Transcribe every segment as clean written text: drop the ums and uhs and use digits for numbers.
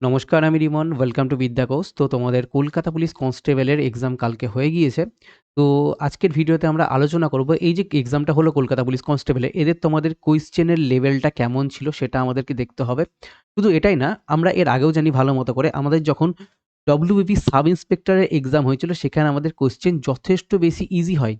নমস্কার, আমি Rimon. Welcome to বিদ্যা কোষ। তো তোমাদের কলকাতা পুলিশ কনস্টেবলের এক্সাম কালকে হয়ে গিয়েছে। তো আজকের ভিডিওতে আমরা আলোচনা করব এই যে এক্সামটা হলো কলকাতা পুলিশ কনস্টেবলের, এদের তোমাদের কোয়েশ্চেনের লেভেলটা কেমন ছিল সেটা আমাদেরকে দেখতে হবে। শুধু এটাই না, আমরা এর আগেও জানি ভালো মতো করে আমাদের যখন ডব্লিউবিপি সাব ইন্সপেক্টরের এক্সাম হয়েছিল সেখানে আমাদের কোয়েশ্চেন যথেষ্ট বেশি ইজি হয়।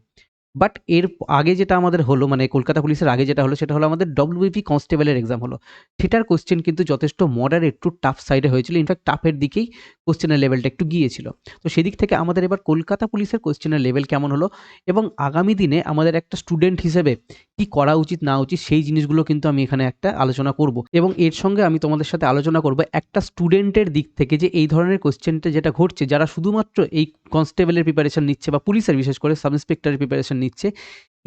বাট এর আগে যেটা আমাদের হলো, মানে কলকাতা পুলিশের আগে যেটা হলো সেটা হলো আমাদের ডব্লিউবিপি কনস্টেবলের এক্সাম হলো। সেটার কোশ্চেন কিন্তু যথেষ্ট মডারেট টু টাফ সাইডে হয়েছিল। ইনফ্যাক্ট টাফের দিকেই কোশ্চেনের লেভেলটা একটু গিয়েছিল। তো সেদিক থেকে আমাদের এবার কলকাতা পুলিশের কোশ্চেনের লেভেল কেমন হলো এবং আগামী দিনে আমাদের একটা স্টুডেন্ট হিসেবে কি করা উচিত না উচিত সেই জিনিসগুলো কিন্তু আমি এখানে একটা আলোচনা করব। এবং এর সঙ্গে আমি তোমাদের সাথে আলোচনা করব একটা স্টুডেন্টের দিক থেকে যে এই ধরনের কোশ্চেনটা যেটা ঘটছে, যারা শুধুমাত্র এই কনস্টেবলের প্রিপারেশন নিচ্ছে বা পুলিশের বিশেষ করে সাব ইন্সপেক্টরের প্রিপারেশন নিচ্ছে,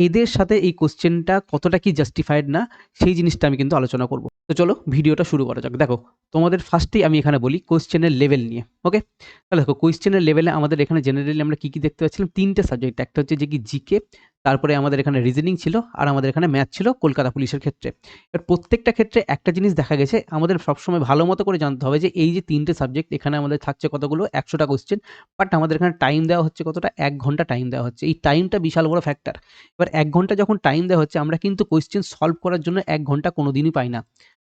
এদের সাথে এই কোশ্চেনটা কতটা কি জাস্টিফাইড না সেই জিনিসটা আমি কিন্তু আলোচনা করব। তো চলো ভিডিওটা শুরু করা যাক। দেখো, তোমাদের ফার্স্টেই আমি এখানে বলি কোশ্চেনের লেভেল নিয়ে। ওকে, তাহলে দেখো কোশ্চেনের লেভেলে আমাদের এখানে জেনারেলি আমরা কি কি দেখতে পাচ্ছিলাম, তিনটে সাবজেক্ট। একটা হচ্ছে যে কি জিকে, তারপরে আমাদের এখানে রিজনিং ছিল, আর আমাদের এখানে ম্যাথ ছিল কলকাতা পুলিশের ক্ষেত্রে। এবার প্রত্যেকটা ক্ষেত্রে একটা জিনিস দেখা গেছে, আমাদের সবসময় ভালো মতো করে জানতে হবে যে এই যে তিনটে সাবজেক্ট এখানে আমাদের থাকছে কতগুলো 100টা কোশ্চেন, বাট আমাদের এখানে টাইম দেওয়া হচ্ছে কতটা, 1 ঘন্টা টাইম দেওয়া হচ্ছে। এই টাইমটা বিশাল বড় ফ্যাক্টর। এবার 1 ঘন্টা যখন টাইম দেওয়া হচ্ছে, আমরা কিন্তু কোয়েশ্চেন সলভ করার জন্য 1 ঘন্টা কোনোদিনই পাই না।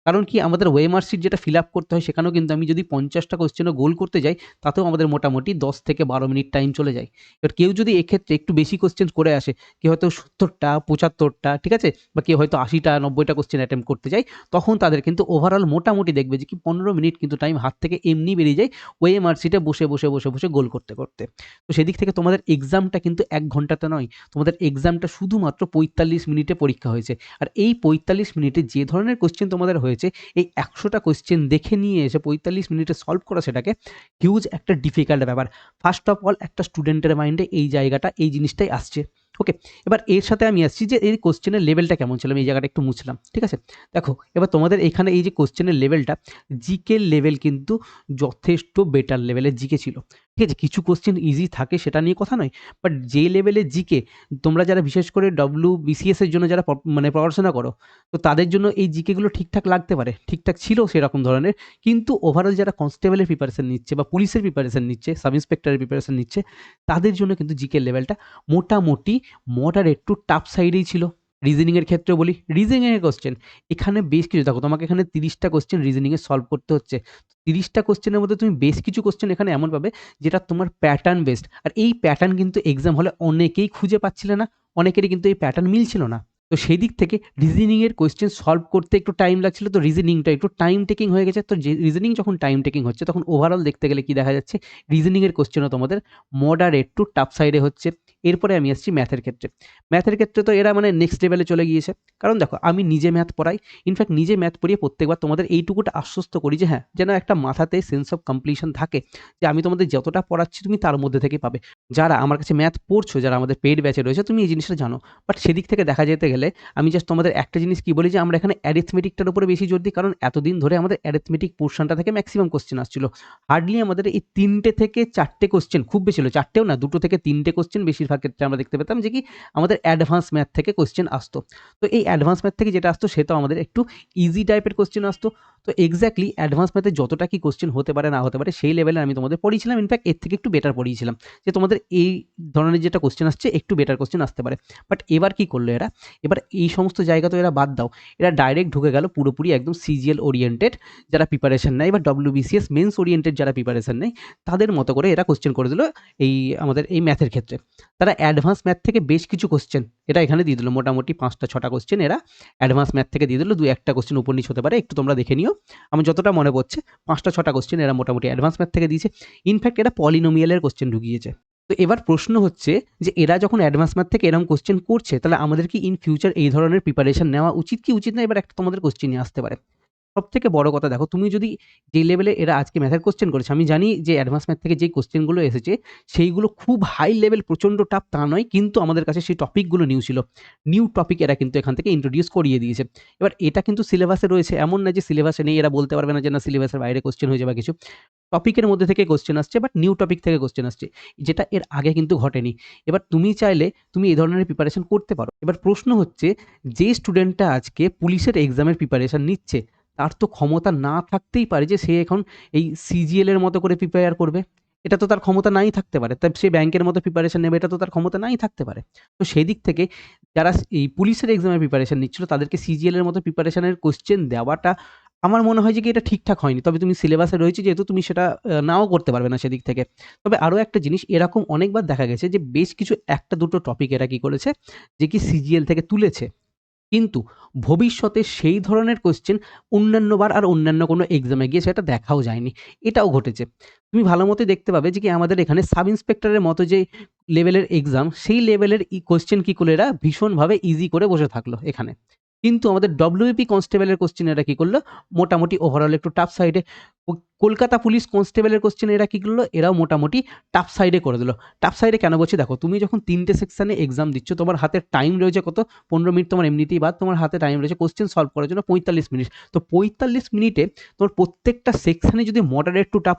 কারণ কি, আমাদের ওএমআর শিট যেটা ফিল আপ করতে হয় সেখানেও কিন্তু আমি যদি 50টা কোয়েশ্চেনও গোল করতে যাই, তাতেও আমাদের মোটামুটি 10 থেকে 12 মিনিট টাইম চলে যায়। এবার কেউ যদি এক্ষেত্রে একটু বেশি কোয়েশ্চেন করে আসে, কেউ হয়তো 70টা 75টা, ঠিক আছে, বা কেউ হয়তো 80টা 90টা কোয়েশ্চেন অ্যাটেম্প করতে যায়, তখন তাদের কিন্তু ওভারঅল মোটামুটি দেখবে যে কি 15 মিনিট কিন্তু টাইম হাত থেকে এমনি বেরিয়ে যায় ওএমআর শিটে বসে বসে বসে বসে গোল করতে করতে। তো সেদিক থেকে তোমাদের এক্সামটা কিন্তু 1 ঘন্টাতে নয়, তোমাদের এক্সামটা শুধুমাত্র 45 মিনিটে পরীক্ষা হয়েছে। আর এই 45 মিনিটে যে ধরনের কোশ্চেন তোমাদের হয়েছে, এই 100টা কোশ্চেন দেখে নিয়ে এসে 45 মিনিটে সলভ করা সেটাকে হিউজ একটা ডিফিকাল্ট ব্যাপার। ফার্স্ট অফ অল একটা স্টুডেন্টের মাইন্ডে এই জায়গাটা, এই জিনিসটাই আসছে। ওকে, এবার এর সাথে আমি আসছি যে এই কোশ্চেনের লেভেলটা কেমন ছিল। আমি এই জায়গাটা একটু মুছলাম, ঠিক আছে। দেখো, এবার তোমাদের এখানে এই যে কোশ্চেনের লেভেলটা, জিকে লেভেল কিন্তু যথেষ্ট বেটার লেভেলের জিকে ছিল। ঠিক আছে, কিছু কোশ্চেন ইজি থাকে সেটা নিয়ে কথা নয়, বাট যে লেভেলের জিকে তোমরা যারা বিশেষ করে ডব্লিউবিসিএস এর জন্য যারা মানে পড়াশোনা করো, তো তাদের জন্য এই জিকেগুলো ঠিকঠাক লাগতে পারে, ঠিকঠাক ছিল সেরকম ধরনের। কিন্তু ওভারঅল যারা কনস্টেবলের প্রিপারেশন নিচ্ছে বা পুলিশের প্রিপারেশন নিচ্ছে, সাব ইন্সপেক্টরের প্রিপারেশন নিচ্ছে, তাদের জন্য কিন্তু জিকের লেভেলটা মোটামুটি মডারেট টু টাফ সাইডেই ছিল। রিজনিংয়ের ক্ষেত্রে বলি, রিজনিংয়ের কোশ্চেন এখানে বেশ কিছু, দেখো তোমাকে এখানে 30টা কোশ্চেন রিজনিংয়ে সলভ করতে হচ্ছে। 30টা কোশ্চেনের মধ্যে তুমি বেশ কিছু কোশ্চেন এখানে এমন পাবে যেটা তোমার প্যাটার্ন বেসড, আর এই প্যাটার্ন কিন্তু এক্সাম হলে অনেকেই খুঁজে পাচ্ছিলে না, অনেকেরই কিন্তু এই প্যাটার্ন মিলছিল না। তো সেই দিক থেকে রিজনিংয়ের কোয়েশ্চেন সলভ করতে একটু টাইম লাগছিল, তো রিজনিংটা একটু টাইম টেকিং হয়ে গেছে। তো যে রিজনিং যখন টাইম টেকিং হচ্ছে, তখন ওভারঅল দেখতে গেলে কি দেখা যাচ্ছে, রিজনিংয়ের কোয়েশ্চেনও তোমাদের মডারেট টু টাফ সাইডে হচ্ছে। এরপরে আমি আসছি ম্যাথের ক্ষেত্রে। ম্যাথের ক্ষেত্রে তো এরা মানে নেক্সট লেভেলে চলে গিয়েছে। কারণ দেখো, আমি নিজে ম্যাথ পড়াই। ইনফ্যাক্ট নিজে ম্যাথ পড়িয়ে প্রত্যেকবার তোমাদের এইটুকুটা আশ্বস্ত করি যে হ্যাঁ, যেন একটা মাথাতে সেন্স অফ কমপ্লিশন থাকে, যে আমি তোমাদের যতটা পড়াচ্ছি তুমি তার মধ্যে থেকে পাবে। যারা আমার কাছে ম্যাথ পড়ছো, যারা আমাদের পেইড ব্যাচে রয়েছে, তুমি এই জিনিসটা জানো। বাট সেদিক থেকে দেখা যেতে গেলে আমি জাস্ট তোমাদের একটা জিনিস কি বলি, যে আমরা এখানে অ্যারিথমেটিকটার উপরে বেশি জোর দিই, কারণ এতদিন ধরে আমাদের অ্যারিথমেটিক পোর্শনটা থেকে ম্যাক্সিমাম কোশ্চেন আসছিল। হার্ডলি আমাদের এই 3টে থেকে 4টে কোশ্চেন, খুব বেশি হলো 4টেও না, 2টো থেকে 3টে কোশ্চেন বেশিরভাগ ক্ষেত্রে আমরা দেখতে পেতাম যে কি আমাদের অ্যাডভান্স ম্যাথ থেকে কোশ্চেন আসতো। তো এই অ্যাডভান্স ম্যাথ থেকে যেটা আসতো সেটাও আমাদের একটু ইজি টাইপের কোশ্চেন আসতো। তো এক্স্যাক্টলি অ্যাডভান্স ম্যাথে যতটা কি কোশ্চেন হতে পারে না হতে পারে সেই লেভেলে আমি তোমাদের পড়িয়েছিলাম। ইনফ্যাক্ট এর থেকে একটু বেটার পড়িয়েছিলাম, যে তোমাদের এই ধরনের যেটা কোশ্চেন আসছে একটু বেটার কোশ্চেন আসতে পারে। বাট এবার কি করলো এরা, এবার এই সমস্ত জায়গা তো এরা বাদ দাও, এরা ডাইরেক্ট ঢুকে গেল পুরোপুরি একদম সিজিএল ওরিয়েন্টেড যারা প্রিপারেশন নেয়, বা ডব্লিউবিসিএস মেন্স ওরিয়েন্টেড যারা প্রিপারেশন নেয়, তাদের মতো করে এরা কোশ্চেন করে দিল। এই আমাদের এই ম্যাথের ক্ষেত্রে তারা অ্যাডভান্স ম্যাথ থেকে বেশ কিছু কোশ্চেন এটা এখানে দিয়ে দিল, মোটামুটি 5টা 6টা কোশ্চেন এরা অ্যাডভান্স ম্যাথ থেকে দিয়ে দিল। 2-1টা কোশ্চেন উপর নিচ হতে পারে, একটু তোমরা দেখে নিও। আমার যতটা মনে পড়ছে 5টা 6টা কোশ্চেন এরা মোটামুটি অ্যাডভান্স ম্যাথ থেকে দিয়েছে। ইনফ্যাক্ট এরা পলিনোমিয়ালের কোশ্চেন ঢুকিয়েছে। তো এবার প্রশ্ন হচ্ছে যে এরা যখন অ্যাডভান্স ম্যাথ থেকে এরকম কোশ্চেন করছে, তাহলে আমাদের কি ইন ফিউচার এই ধরনের প্রিপারেশন নেওয়া উচিত কি উচিত না? এবার একটা তোমাদের কোশ্চেন নিয়ে আসতে পারে। সবথেকে বড় কথা, দেখো তুমি যদি যে লেভেলে এরা আজকে ম্যাথের কোশ্চেন করেছে, আমি জানি যে অ্যাডভান্স ম্যাথ থেকে যেই কোশ্চেনগুলো এসেছে সেইগুলো খুব হাই লেভেল প্রচণ্ড টাফ তা নয়, কিন্তু আমাদের কাছে সেই টপিকগুলো নিউ ছিল। নিউ টপিক এরা কিন্তু এখান থেকে ইন্ট্রোডিউস করিয়ে দিয়েছে। এবার এটা কিন্তু সিলেবাসে রয়েছে, এমন না যে সিলেবাসে নেই, এরা বলতে পারবে না যে না সিলেবাসের বাইরে কোশ্চেন হয়েছে বা কিছু। টপিকের মধ্যে থেকে কোশ্চেন আসছে, বাট নিউ টপিক থেকে কোশ্চেন আসছে, যেটা এর আগে কিন্তু ঘটেনি। এবার তুমি চাইলে তুমি এই ধরনের প্রিপারেশন করতে পারো। এবার প্রশ্ন হচ্ছে, যে স্টুডেন্টটা আজকে পুলিশের এক্সামের প্রিপারেশন নিচ্ছে, তার তো ক্ষমতা না থাকতেই পারে যে সে এখন এই সিজিএল এর মতো করে প্রিপেয়ার করবে। এটা তো তার ক্ষমতা নাই থাকতে পারে। তা সে ব্যাংকের মতো প্রিপারেশন নেবে, এটা তো তার ক্ষমতা নাই থাকতে পারে। তো সেদিক থেকে যারা এই পুলিশের এক্সামের প্রিপারেশন নিচ্ছিল তাদেরকে সিজিএল এর মতো প্রিপারেশনের কোয়েশ্চেন দেওয়াটা আমার মনে হয় যে কি এটা ঠিকঠাক হয়নি। তবে তুমি সিলেবাসে রয়েছে যেহেতু তুমি সেটা নাও করতে পারবে না সেদিক থেকে। তবে আরো একটা জিনিস এরকম অনেকবার দেখা গেছে যে বেশ কিছু ১ টা ২ টো টপিক এরা কি করেছে যে কি সিজিএল থেকে তুলেছে। কিন্তু ভবিষ্যতে সেই ধরনের কোয়েশ্চেন অন্যান্য বার আর অন্যান্য কোনো এক্সামে গিয়ে সেটা দেখাও যায়নি। এটাও ঘটেছে। তুমি ভালো মতোই দেখতে পাবে যে কি আমাদের এখানে সাব ইন্সপেক্টরের মতো যে লেভেলের এক্সাম, সেই লেভেলের কোয়েশ্চেন কি করলো এরা ভীষণভাবে ইজি করে বসে থাকলো এখানে। কিন্তু আমাদের ডব্লিউপি কনস্টেবলের কোয়েশ্চেন এরা কি করলো? মোটামুটি ওভারঅল একটু টাফ সাইডে। কলকাতা পুলিশ কনস্টেবলের কোয়েশ্চেন এরা কি করলো? এরাও মোটামুটি টাফ সাইডে করে দিল। টাফ সাইডে কেন বলছি দেখো, তুমি যখন ৩ টে সেকশনে এক্সাম দিচ্ছ, তোমার হাতে টাইম রয়েছে কত? ১৫ মিনিট তোমার এমনিতেই বাদ, তোমার হাতে টাইম রয়েছে কোয়েশ্চেন সলভ করার জন্য ৪৫ মিনিট। তো ৪৫ মিনিটে তোমার প্রত্যেকটা সেকশনে যদি মডারেট টু টাফ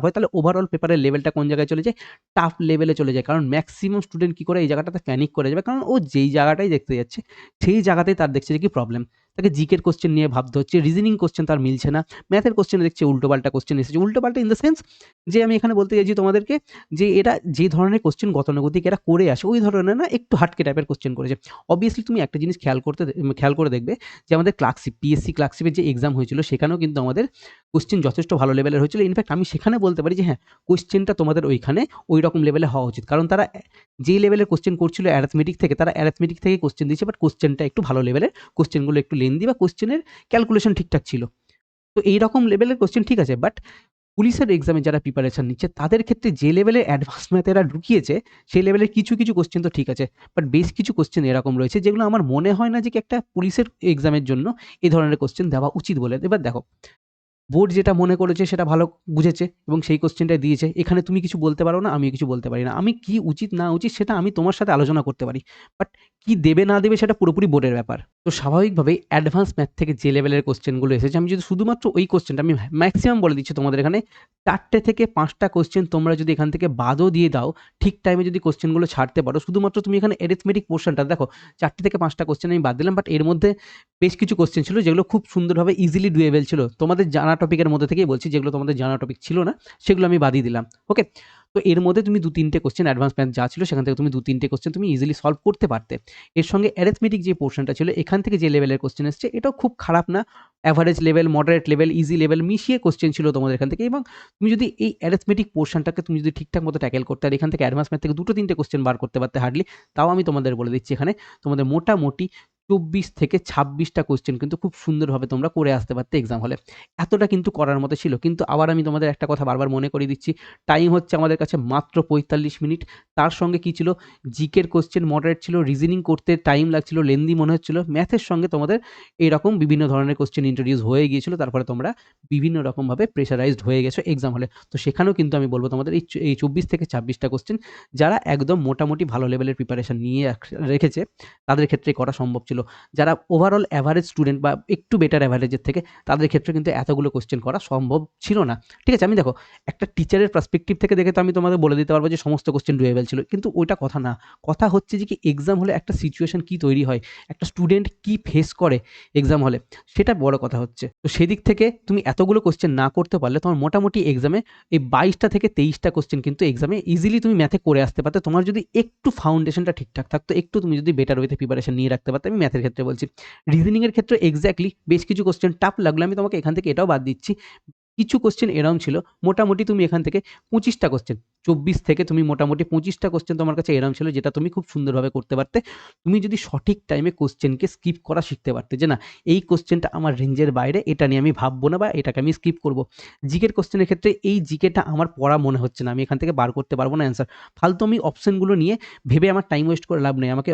হয়, তাহলে ওভারঅল পেপারের লেভেলটা কোন জায়গায় চলে যায়? টাফ লেভেলে চলে যায়। কারণ ম্যাক্সিমাম স্টুডেন্ট কি করে এই জায়গাটাতে প্যানিক করে যাবে। কারণ ও যেই জায়গাটাই দেখতে যাচ্ছে, সেই জায়গাতেই তার দেখছে যে কি প্রবলেম। তাকে জিকের কোয়েশ্চেন নিয়ে ভাবতে হচ্ছে, রিজনিং কোয়েশ্চেন তার মিলছে না। ম্যাথের কোয়েশ্চেনে দেখছে উল্টোপাল্টা কোয়েশ্চেন এসেছে। উল্টোপাল্টা ইন দ্য সেন্স যে আমি এখানে বলতে চাইছি তোমাদেরকে যে এরা যে ধরনের কোয়েশ্চেন গতানুগতিক এরা করে আসে, ওই ধরনের না, একটু হাটকে টাইপের কোয়েশ্চেন করেছে। অবভিয়াসলি তুমি একটা জিনিস খেয়াল করে দেখবে যে আমাদের ক্লার্কশিপ, পিএসসি ক্লার্কশিপের যে এক্সাম হয়েছিল সেখানেও কিন্তু আমাদের কোয়েশ্চেন যথেষ্ট ভালো লেভেলের হয়েছিল। ইনফ্যাক্ট আমি সেখানে বলতে পারি যে হ্যাঁ, কোয়েশ্চেনটা তোমাদের ওইখানে ওইরকম লেভেলে হওয়া উচিত। কারণ তারা যেই লেভেলের কোয়েশ্চেন করছিল অ্যারিথমেটিক থেকে, তারা অ্যারিথমেটিক থেকে কোয়েশ্চেন দিয়েছে, বাট কোয়েশ্চেনটা একটু ভালো লেভেলের, কোয়েশ্চেনগুলো একটু লেন্দি বা কোয়েশ্চেনের ক্যালকুলেশন ঠিকঠাক ছিল। তো এইরকম লেভেলের কোয়েশ্চেন ঠিক আছে, বাট পুলিশের এক্সামে যারা প্রিপারেশন নিচ্ছে তাদের ক্ষেত্রে যে লেভেলের অ্যাডভান্স ম্যাথ এরা ঢুকিয়েছে, সেই লেভেলের কিছু কোয়েশ্চেন তো ঠিক আছে। বাট বেশ কিছু কোয়েশ্চেন এরকম রয়েছে যেগুলো আমার মনে হয় না যে কি একটা পুলিশের এক্সামের জন্য এই ধরনের কোয়েশ্চেন দেওয়া উচিত বলে। এবার দেখো, বোর্ড যেটা মনে করেছে সেটা ভালো বুঝেছে এবং সেই কোয়েশ্চেনটা দিয়েছে। এখানে তুমি কিছু বলতে পারো না, আমিও কিছু বলতে পারি না। আমি কি উচিত না উচিত সেটা আমি তোমার সাথে আলোচনা করতে পারি। বাট কি দেবে না দেবে সেটা পুরোপুরি বোর্ডের ব্যাপার। তো স্বাভাবিকভাবেই অ্যাডভান্স ম্যাথ থেকে যে লেভেলের কোয়েশ্চেনগুলো এসেছে, আমি যদি শুধুমাত্র ওই কোয়েশ্চেনটা আমি ম্যাক্সিমাম বলে দিচ্ছি তোমাদের এখানে ৪ থেকে ৫ টা কোয়েশ্চেন তোমরা যদি এখান থেকে বাদও দিয়ে দাও, ঠিক টাইমে যদি কোয়েশ্চেনগুলো ছাড়তে পারো, শুধুমাত্র তুমি এখানে অ্যারিথমেটিক পোরশনটা দেখো, ৪ থেকে ৫ টা কোয়েশ্চেন আমি বাদ দিলাম, বাট এর মধ্যে বেশ কিছু কোয়েশ্চেন ছিল যেগুলো খুব সুন্দরভাবে ইজিলি ডুয়েবল ছিল। তোমাদের জানা টপিকের মধ্যে থেকেই বলছি, যেগুলো তোমাদের জানা টপিক ছিল না সেগুলো আমি বাদই দিলাম। ওকে? তো এর মধ্যে তুমি ২-৩ টে কোয়েশ্চেন অ্যাডভান্স ম্যাথ যা ছিল সেখান থেকে তুমি ২-৩ টে কোয়েশ্চেন তুমি ইজিলি সলভ করতে পারতে। এর সঙ্গে অ্যারিথমেটিক যে পোরশনটা ছিল এখান থেকে যে লেভেলের কোয়েশ্চেন এসছে এটাও খুব খারাপ না। Average level, moderate level, easy level মিশিয়ে কোয়েশ্চেন ছিল তোমাদের এখান থেকে, এবং তুমি যদি এই অ্যারিথমেটিক পোরশনটাকে তুমি যদি ঠিকঠাক মতো ট্যাকেল করতে আর এখান থেকে অ্যাডভান্স ম্যাথ থেকে ২-৩ টে কোয়েশ্চেন বার করতে পারতে হার্ডলি, তাও আমি তোমাদের বলে দিচ্ছি এখানে তোমাদের মোটামুটি ২৪ থেকে ২৬ টা কোয়েশ্চেন কিন্তু খুব সুন্দরভাবে তোমরা করে আসতে পারতে এক্সাম হলে। এতটা কিন্তু করার মতো ছিল। কিন্তু আবার আমি তোমাদের একটা কথা বারবার মনে করিয়ে দিচ্ছি, টাইম হচ্ছে আমাদের কাছে মাত্র ৪৫ মিনিট। তার সঙ্গে কি ছিল, জিকের কোয়েশ্চেন মডারেট ছিল, রিজনিং করতে টাইম লাগছিল, লেন্দি মনে হচ্ছিল। ম্যাথের সঙ্গে তোমাদের এরকম বিভিন্ন ধরনের কোয়েশ্চেন ইন্ট্রোডিউস হয়ে গিয়েছিল। তারপরে তোমরা বিভিন্ন রকমভাবে প্রেশারাইজড হয়ে গেছো এক্সাম হলে। তো সেখানেও কিন্তু আমি বলব তোমাদের এই ২৪ থেকে ২৬ টা কোয়েশ্চেন যারা একদম মোটামুটি ভালো লেভেলের প্রিপারেশন নিয়ে রেখেছে, তাদের ক্ষেত্রে করা সম্ভব ছিল। যারা ওভারঅল এভারেজ স্টুডেন্ট বা একটু বেটার এভারেজের থেকে, তাদের ক্ষেত্রে কিন্তু এতগুলো কোয়েশ্চেন করা সম্ভব ছিল না। ঠিক আছে? আমি দেখো, একটা টিচারের পার্সপেক্টিভ থেকে দেখে তো আমি তোমাদের বলে দিতে পারবো যে সমস্ত কোয়েশ্চেন ডুয়েবল ছিল। কিন্তু ওইটা কথা না। কথা হচ্ছে যে কি এক্সাম হলে একটা সিচুয়েশন কি তৈরি হয়, একটা স্টুডেন্ট কি ফেস করে এক্সাম হলে, সেটা বড় কথা হচ্ছে। তো সেদিক থেকে তুমি এতগুলো কোয়েশ্চেন না করতে পারলে তোমার মোটামুটি এক্সামে এই ২২ টা থেকে ২৩ টা কোয়েশ্চেন কিন্তু এক্সামে ইজিলি তুমি ম্যাথে করে আসতে পারতে। তোমার যদি একটু ফাউন্ডেশনটা ঠিকঠাক থাকতো, একটু তুমি যদি বেটার ওয়েতে প্রিপারেশন নিয়ে রাখতে পারতে। আমি ম্যাথের ক্ষেত্রে বলছি। রিজনিং এর ক্ষেত্রে এক্সাক্টলি বেশ কিছু কোয়েশ্চেন টাফ লাগলো। আমি তোমাকে এখান থেকে এটাও বাদ দিচ্ছি। কিছু কোয়েশ্চেন এরকম ছিল, মোটামুটি তুমি এখান থেকে ২৫ টা কোয়েশ্চেন, ২৪ থেকে তুমি মোটামুটি ২৫ টা কোয়েশ্চেন তোমার কাছে এরকম ছিল যেটা তুমি খুব সুন্দরভাবে করতে পারতে। তুমি যদি সঠিক টাইমে কোয়েশ্চেনকে স্কিপ করা শিখতে পারতে, যে না, এই কোয়েশ্চেনটা আমার রেঞ্জের বাইরে, এটা নিয়ে আমি ভাববো না বা এটাকে আমি স্কিপ করব। জিকের কোয়েশ্চেনের ক্ষেত্রে এই জিকেটা আমার পড়া মনে হচ্ছে না, আমি এখান থেকে বার করতে পারবো না অ্যান্সার। ফালতু আমি অপশনগুলো নিয়ে ভেবে আমার টাইম ওয়েস্ট করে লাভ নেই। আমাকে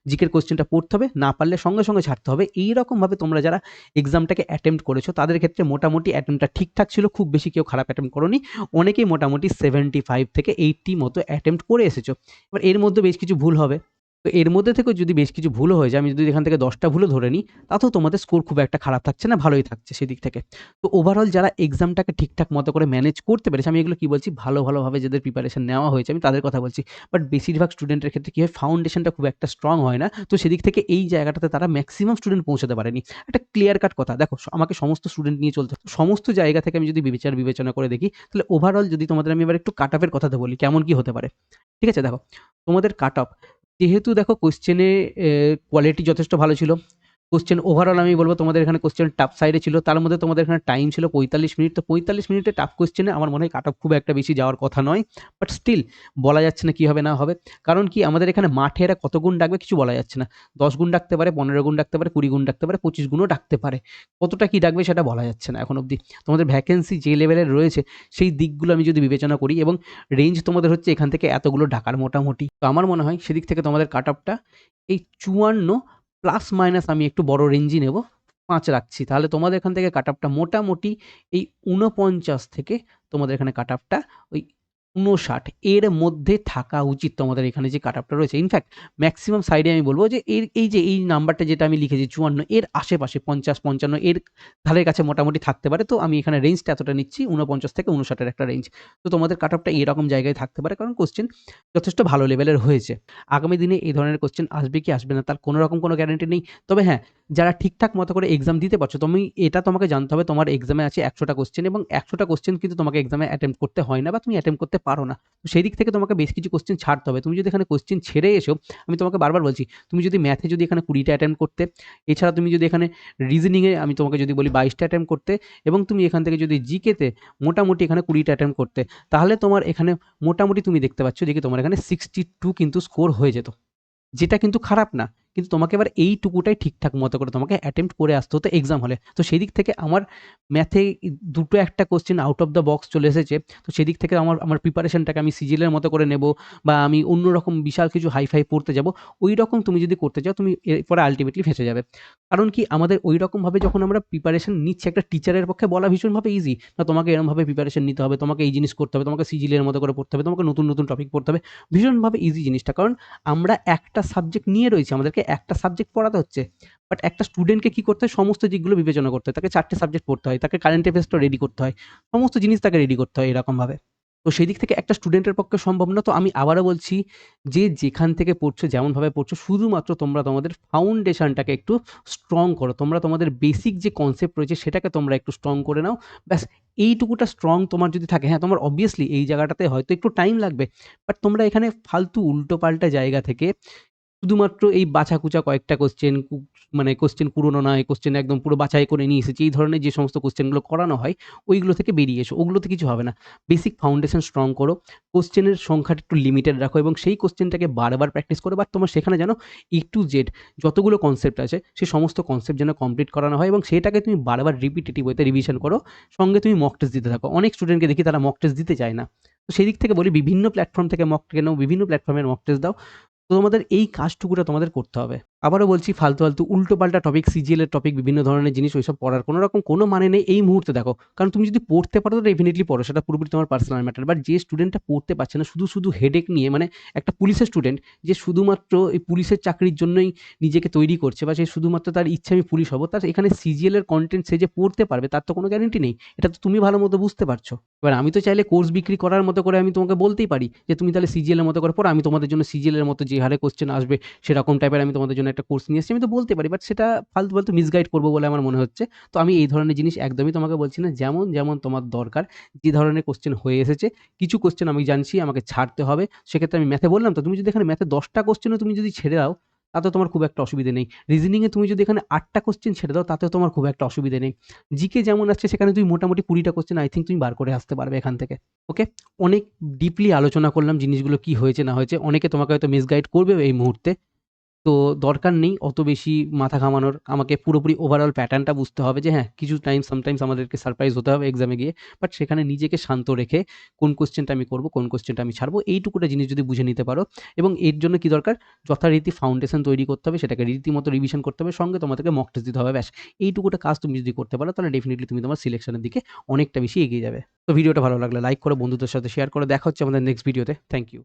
জিকের কোয়েশ্চেনটা পড়তে হবে, না পারলে সঙ্গে ছাড়তে হবে। এইরকমভাবে তোমরা যারা এক্সামটাকে অ্যাটেম্প্ট করেছো তাদের ক্ষেত্রে মোটামুটি অ্যাটেম্প্টটা ঠিকঠাক ছিল। খুব বেশি কেউ খারাপ অ্যাটেম্প্ট করোনি। অনেকেই মোটামুটি 75 থেকে 80 মতো অ্যাটেম্প্ট করে এসেছো। এবার এর মধ্যে বেশ কিছু ভুল হবে। তো এর মধ্যে থেকেও যদি বেশ কিছু ভুলও হয়ে যায়, আমি যদি এখান থেকে 10 টা ভুলও ধরে নিই, তাতেও তোমাদের স্কোর খুব একটা খারাপ থাকছে না, ভালোই থাকছে সেদিক থেকে। তো ওভারঅল যারা এক্সামটাকে ঠিকঠাক মতো করে ম্যানেজ করতে পেরেছে, আমি এগুলো কি বলছি, ভালোভাবে যাদের প্রিপারেশন নেওয়া হয়েছে আমি তাদের কথা বলছি। বাট বেশিরভাগ স্টুডেন্টের ক্ষেত্রে কি হয়, ফাউন্ডেশনটা খুব একটা স্ট্রং হয় না। তো সেদিক থেকে এই জায়গাটাতে তারা ম্যাক্সিমাম স্টুডেন্ট পৌঁছাতে পারেনি। একটা ক্লিয়ার কাট কথা, দেখো আমাকে সমস্ত স্টুডেন্ট নিয়ে চলতে হয়। সমস্ত জায়গা থেকে আমি যদি বিবেচনা করে দেখি, তাহলে ওভারঅল যদি তোমাদের আমি এবার একটু কাট অফের কথাতে বলি, কেমন কি হতে পারে। ঠিক আছে? দেখো, তোমাদের কাট অফ যেহেতু দেখো কোয়েশ্চেনে কোয়ালিটি যথেষ্ট ভালো ছিল। কোয়েশ্চেন ওভারঅল আমি বলব তোমাদের এখানে কোয়েশ্চেন টাফ সাইডে ছিল। তার মধ্যে তোমাদের এখানে টাইম ছিল ৪৫ মিনিট। তো ৪৫ মিনিটে টাফ কোয়েশ্চেনে আমার মনে হয় কাট অফ খুব একটা বেশি যাওয়ার কথা নয়। বাট স্টিল বলা যাচ্ছে না কি হবে না হবে। কারণ কি, আমাদের এখানে মাঠে এরা কত গুণ ডাকবে কিছু বলা যাচ্ছে না। ১০ গুণ ডাকতে পারে, ১৫ গুণ ডাকতে পারে, ২০ গুণ ডাকতে পারে, ২৫ গুণও ডাকতে পারে। কতটা কি ডাকবে সেটা বলা যাচ্ছে না এখন অবধি। তোমাদের ভ্যাকেন্সি যে লেভেলের রয়েছে সেই দিকগুলো আমি যদি বিবেচনা করি এবং রেঞ্জ তোমাদের হচ্ছে এখান থেকে এতগুলো ডাকার মোটামুটি। তো আমার মনে হয় সেদিক থেকে তোমাদের কাট অফটা এই ৫৪ প্লাস মাইনাস আমি একটু বড় রেঞ্জই নেব, ৫ রাখছি। তাহলে তোমাদের এখান থেকে কাট অফটা মোটামুটি এই ৪৯ থেকে তোমাদের এখানে কাট অফটা ওই ৫৯ এর মধ্যে থাকা উচিত তোমাদের এখানে যে কাট অফটা রয়েছে। ইনফ্যাক্ট ম্যাক্সিমাম সাইডে আমি বলব যে এই নাম্বারটা যেটা আমি লিখেছি ৫৪ এর আশেপাশে ৫০-৫৫ এর ধারের কাছে মোটামুটি থাকতে পারে। তো আমি এখানে রেঞ্জটা এতটা নিচ্ছি, ৪৯ থেকে ৫৯ এর একটা রেঞ্জ। তো তোমাদের কাট অফটা এরকম জায়গায় থাকতে পারে, কারণ কোয়েশ্চেন যথেষ্ট ভালো লেভেলের হয়েছে। আগামী দিনে এই ধরনের কোয়েশ্চেন আসবে কি আসবে না তার কোনো রকম কোনো গ্যারান্টি নেই। তবে হ্যাঁ, যারা ঠিকঠাক মতো করে এক্সাম দিতে পারছো, তোমাকে জানতে হবে তোমার এক্সামে আছে ১০০ টা কোয়েশ্চেন এবং ১০০ টা কোয়েশ্চেন কিন্তু তোমাকে এক্সামে অ্যাটেম্প্ট করতে হয় না বা তুমি অ্যাটেম্প্ট করতে পারো না। তো সেই দিক থেকে তোমাকে বেশ কিছু কোয়েশ্চেন ছাড়তে হবে। তুমি যদি এখানে কোয়েশ্চেন ছেড়ে এসো, আমি তোমাকে বারবার বলছি, তুমি যদি ম্যাথে যদি এখানে ২০ টা অ্যাটেম্প্ট করতে, এছাড়া তুমি যদি এখানে রিজনিংয়ে আমি তোমাকে যদি বলি ২২ টা অ্যাটেম্প্ট করতে এবং তুমি এখান থেকে যদি জিকেতে মোটামুটি এখানে ২০ টা অ্যাটেম্প্ট করতে, তাহলে তোমার এখানে মোটামুটি তুমি দেখতে পাচ্ছ যে কি তোমার এখানে 62 কিন্তু স্কোর হয়ে যেত। যেটা কিন্তু খারাপ না। কিন্তু তোমাকে এবার এইটুকুটাই ঠিকঠাক মতো করে তোমাকে অ্যাটেম্প্ট করে আসতে হতো এক্সাম হলে। তো সেদিক থেকে আমার ম্যাথে দুটো একটা question out of the box চলে এসেছে। তো সেদিক থেকে আমার প্রিপারেশনটাকে আমি সিজিএলের মতো করে নেব বা আমি অন্যরকম বিশাল কিছু হাই-ফাই পড়তে যাব। ঐরকম তুমি যদি করতে চাও, তুমি এরপরে আল্টিমেটলি ফেঁসে যাবে। কারণ কি, আমাদের ঐরকমভাবে যখন আমরা প্রিপারেশন নিচ্ছি, একটা টিচারের পক্ষে বলা ভীষণভাবে ইজি। না, তোমাকে এরমভাবে প্রিপারেশন নিতে হবে, তোমাকে এই জিনিস করতে হবে, তোমাকে সিজিএলের মতো করে পড়তে হবে, তোমাকে নতুন টপিক পড়তে হবে। ভীষণভাবে ইজি জিনিসটা। কারণ আমরা একটা সাবজেক্ট নিয়ে রয়েছি, আমাদেরকে একটা সাবজেক্ট পড়াতে হচ্ছে। বাট একটা স্টুডেন্টকে কি করতে হয়, সমস্ত দিকগুলো বিবেচনা করতে হয়। তাকে ৪ টে সাবজেক্ট পড়তে হয়, তাকে কারেন্ট অ্যাফেয়ার্সটা রেডি করতে হয়। সমস্ত জিনিস তাকে রেডি করতে হয় এরকমভাবে। তো সেই দিক থেকে একটা স্টুডেন্টের পক্ষে সম্ভব না। তো আমি আবারও বলছি, যে যেখান থেকে পড়ছো, যেমনভাবে পড়ছো, শুধুমাত্র তোমরা তোমাদের ফাউন্ডেশনটাকে একটু স্ট্রং করো। তোমরা তোমাদের বেসিক যে কনসেপ্ট রয়েছে সেটাকে তোমরা একটু স্ট্রং করে নাও। ব্যাস, এইটুকুটা স্ট্রং তোমার যদি থাকে, হ্যাঁ, তোমার অবভিয়াসলি এই জায়গাটাতে হয়তো একটু টাইম লাগবে। বাট তোমরা এখানে ফালতু উল্টোপাল্টা জায়গা থেকে শুধুমাত্র এই বাছাকুচা কয়েকটা কোয়েশ্চেন, মানে কোয়েশ্চেন পুরনো নয়, কোয়েশ্চেন একদম পুরো বাছাই করে নিয়ে এসেছি, এই ধরনের যে সমস্ত কোয়েশ্চেনগুলো করানো হয়, ওইগুলো থেকে বেরিয়ে এসো। ওগুলোতে কিছু হবে না। বেসিক ফাউন্ডেশন স্ট্রং করো। কোয়েশ্চেনের সংখ্যাটা একটু লিমিটেড রাখো এবং সেই কোয়েশ্চেনটাকে বারবার প্র্যাকটিস করো। বাট তোমার সেখানে যেন A to Z যতগুলো কনসেপ্ট আছে, সেই সমস্ত কনসেপ্ট যেন কমপ্লিট করানো হয় এবং সেটাকে তুমি বারবার রিপিটেটিভ ওয়েতে রিভিশন করো। সঙ্গে তুমি মক টেস্ট দিতে থাকো। অনেক স্টুডেন্টকে দেখি তারা মক টেস্ট দিতে চায় না। তো সেদিক থেকে বলি, বিভিন্ন প্ল্যাটফর্ম থেকে মক কেনো, বিভিন্ন প্ল্যাটফর্মের মক টেস্ট দাও। তো তোমাদের এই কাজটুকুটা তোমাদের করতে হবে। আবারও বলছি, ফালতু উল্টোপাল্টা টপিক, সিজিএল এর টপিক, বিভিন্ন ধরনের জিনিস ওইসব পড়ার কোনো রকম কোনো মানে নেই এই মুহূর্তে দেখো। কারণ তুমি যদি পড়তে পারো তো ডেফিনিটলি পড়ো, সেটা পুরোপুরি তোমার পার্সোনাল ম্যাটার। বাট যে স্টুডেন্টটা পড়তে পারছে না, শুধু হেডেক নিয়ে, মানে একটা পুলিশের স্টুডেন্ট যে শুধুমাত্র এই পুলিশের চাকরির জন্যই নিজেকে তৈরি করছে বা সে শুধুমাত্র তার ইচ্ছা আমি পুলিশ হব, তার এখানে সিজিএল এর কনটেন্ট সে যে পড়তে পারবে তার তো কোনো গ্যারান্টি নেই। এটা তো তুমি ভালো মতো বুঝতে পারছো। এবার আমি তো চাইলে কোর্স বিক্রি করার মতো করে আমি তোমাকে বলতেই পারি যে তুমি তাহলে সিজিএল এর মতো করে পড়ো, আমি তোমাদের জন্য সিজিএল এর মতো যে হারে কোশ্চেন আসবে সেরকম টাইপের আমি তোমাদের জন্য একটা কোর্স নিয়ে এসেছি, আমি তো বলতে পারি। বাট সেটা ফালতু মিসগাইড করবো বলে আমার মনে হচ্ছে। তো আমি এই ধরনের জিনিস একদমই তোমাকে বলছি না। যেমন তোমার দরকার, যে ধরনের কোশ্চেন হয়ে এসেছে, কিছু কোশ্চেন আমি জানছি আমাকে ছাড়তে হবে। সেক্ষেত্রে আমি ম্যাথে বললাম তো, তুমি যদি এখানে ম্যাথে ১০ টা কোশ্চেনও তুমি যদি ছেড়ে দাও, তাতেও তোমার খুব একটা অসুবিধে নেই। রিজনিংয়ে তুমি যদি এখানে ৮ টা কোশ্চেন ছেড়ে দাও, তাতেও তোমার খুব একটা অসুবিধে নেই। জিকে যেমন আসছে সেখানে তুমি মোটামুটি ২০ টা কোশ্চেন আই থিংক তুমি বার করে আসতে পারবে এখান থেকে। ওকে? অনেক ডিপলি আলোচনা করলাম জিনিসগুলো কি হয়েছে না হয়েছে। অনেকে তোমাকে হয়তো মিসগাইড করবে এই মুহূর্তে। তো দরকার নেই অত বেশি মাথা ঘামানোর। আমাকে পুরোপুরি ওভারঅল প্যাটার্নটা বুঝতে হবে যে হ্যাঁ, কিছু সামটাইমস আমাদেরকে সারপ্রাইজ হতে হবে এক্সামে গিয়ে। বাট সেখানে নিজেকে শান্ত রেখে কোন কোয়েশ্চেনটা আমি করব, কোন কোয়েশ্চেনটা আমি ছাড়বো, এইটুকুটা জিনিস যদি বুঝে নিতে পারো এবং এর জন্য কি দরকার, যথারীতি ফাউন্ডেশন তৈরি করতে হবে, সেটাকে রীতিমতো রিভিশন করতে হবে, সঙ্গে তোমাদেরকে মক টেস্ট দিতে হবে। ব্যাস, এইটুকুটা কাজ তুমি যদি করতে পারো, তাহলে ডেফিনিটলি তুমি তোমার সিলেকশনের দিকে অনেকটা বেশি এগিয়ে যাবে। তো ভিডিওটা ভালো লাগলে লাইক করো, বন্ধুদের সাথে শেয়ার করো। দেখা হচ্ছে আমাদের নেক্সট ভিডিওতে। Thank you.